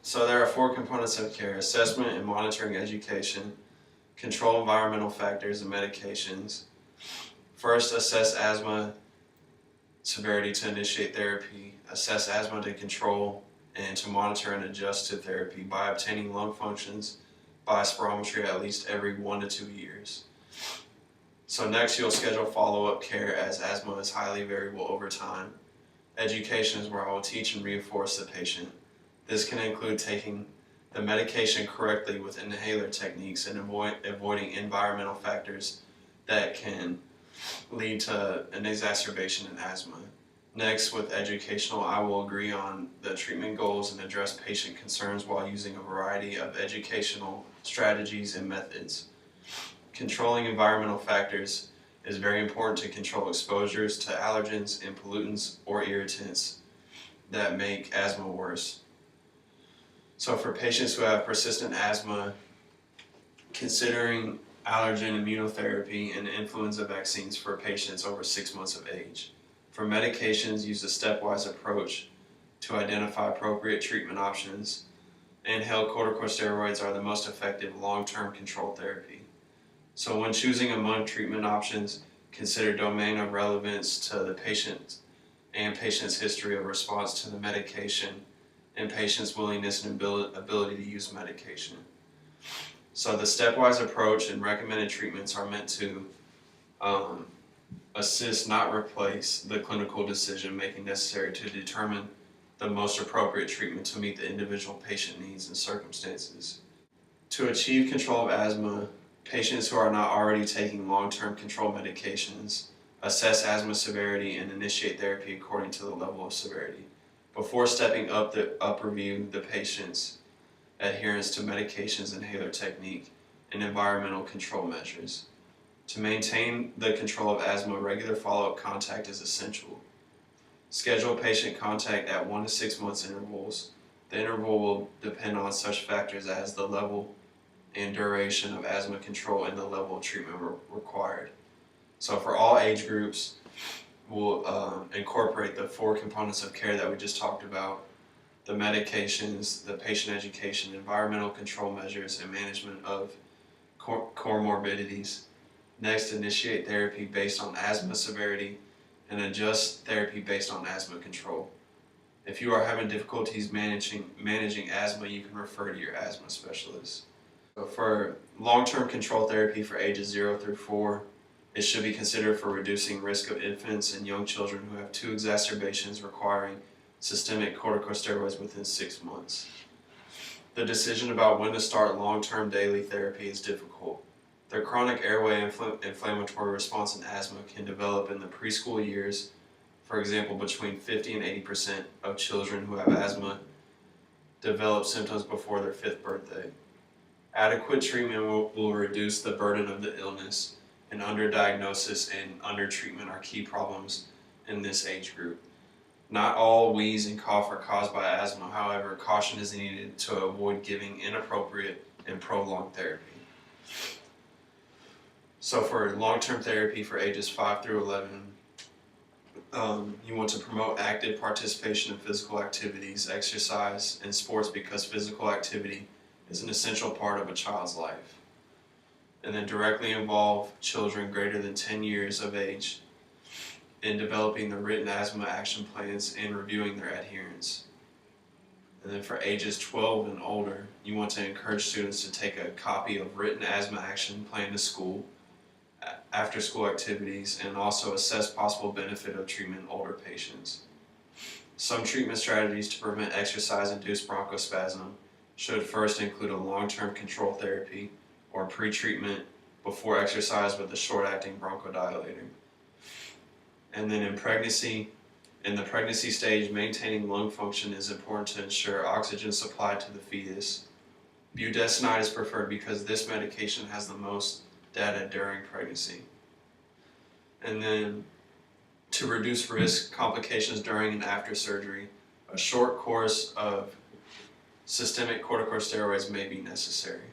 So there are four components of care: assessment and monitoring education, control environmental factors and medications. First, assess asthma severity to initiate therapy, assess asthma to control, and to monitor and adjust to therapy by obtaining lung functions by spirometry at least every 1 to 2 years. So next, you'll schedule follow-up care as asthma is highly variable over time. Education is where I will teach and reinforce the patient. This can include taking the medication correctly with inhaler techniques and avoiding environmental factors that can lead to an exacerbation in asthma. Next, with educational, I will agree on the treatment goals and address patient concerns while using a variety of educational strategies and methods. Controlling environmental factors is very important to control exposures to allergens and pollutants or irritants that make asthma worse. So for patients who have persistent asthma, considering allergen immunotherapy and influenza vaccines for patients over 6 months of age. For medications, use a stepwise approach to identify appropriate treatment options. Inhaled corticosteroids are the most effective long-term control therapy. So when choosing among treatment options, consider domain of relevance to the patient and patient's history of response to the medication and patient's willingness and ability to use medication. So the stepwise approach and recommended treatments are meant to assist, not replace, the clinical decision making necessary to determine the most appropriate treatment to meet the individual patient needs and circumstances. To achieve control of asthma, patients who are not already taking long-term control medications assess asthma severity and initiate therapy according to the level of severity. Before stepping up, review the patient's adherence to medications, inhaler technique, and environmental control measures. To maintain the control of asthma, regular follow-up contact is essential. Schedule patient contact at 1 to 6 months intervals. The interval will depend on such factors as the level and duration of asthma control and the level of treatment required. So for all age groups, we'll incorporate the four components of care that we just talked about: the medications, the patient education, environmental control measures, and management of comorbidities. Next, initiate therapy based on asthma severity and adjust therapy based on asthma control. If you are having difficulties managing asthma, you can refer to your asthma specialist. So for long-term control therapy for ages 0 through 4, it should be considered for reducing risk of infants and young children who have 2 exacerbations requiring systemic corticosteroids within 6 months. The decision about when to start long-term daily therapy is difficult. The chronic airway inflammatory response in asthma can develop in the preschool years. For example, between 50 and 80% of children who have asthma develop symptoms before their 5th birthday. Adequate treatment will reduce the burden of the illness, and underdiagnosis and undertreatment are key problems in this age group. Not all wheeze and cough are caused by asthma. However, caution is needed to avoid giving inappropriate and prolonged therapy. So for long-term therapy for ages 5 through 11, you want to promote active participation in physical activities, exercise, and sports, because physical activity is an essential part of a child's life. And then directly involve children greater than 10 years of age in developing the written asthma action plans and reviewing their adherence. And then for ages 12 and older, you want to encourage students to take a copy of written asthma action plan to school, after school activities, and also assess possible benefit of treatment in older patients. Some treatment strategies to prevent exercise-induced bronchospasm should first include a long-term control therapy or pre-treatment before exercise with a short-acting bronchodilator. And then in the pregnancy stage, maintaining lung function is important to ensure oxygen supply to the fetus. Budesonide is preferred because this medication has the most data during pregnancy. And then to reduce risk complications during and after surgery, a short course of systemic corticosteroids may be necessary.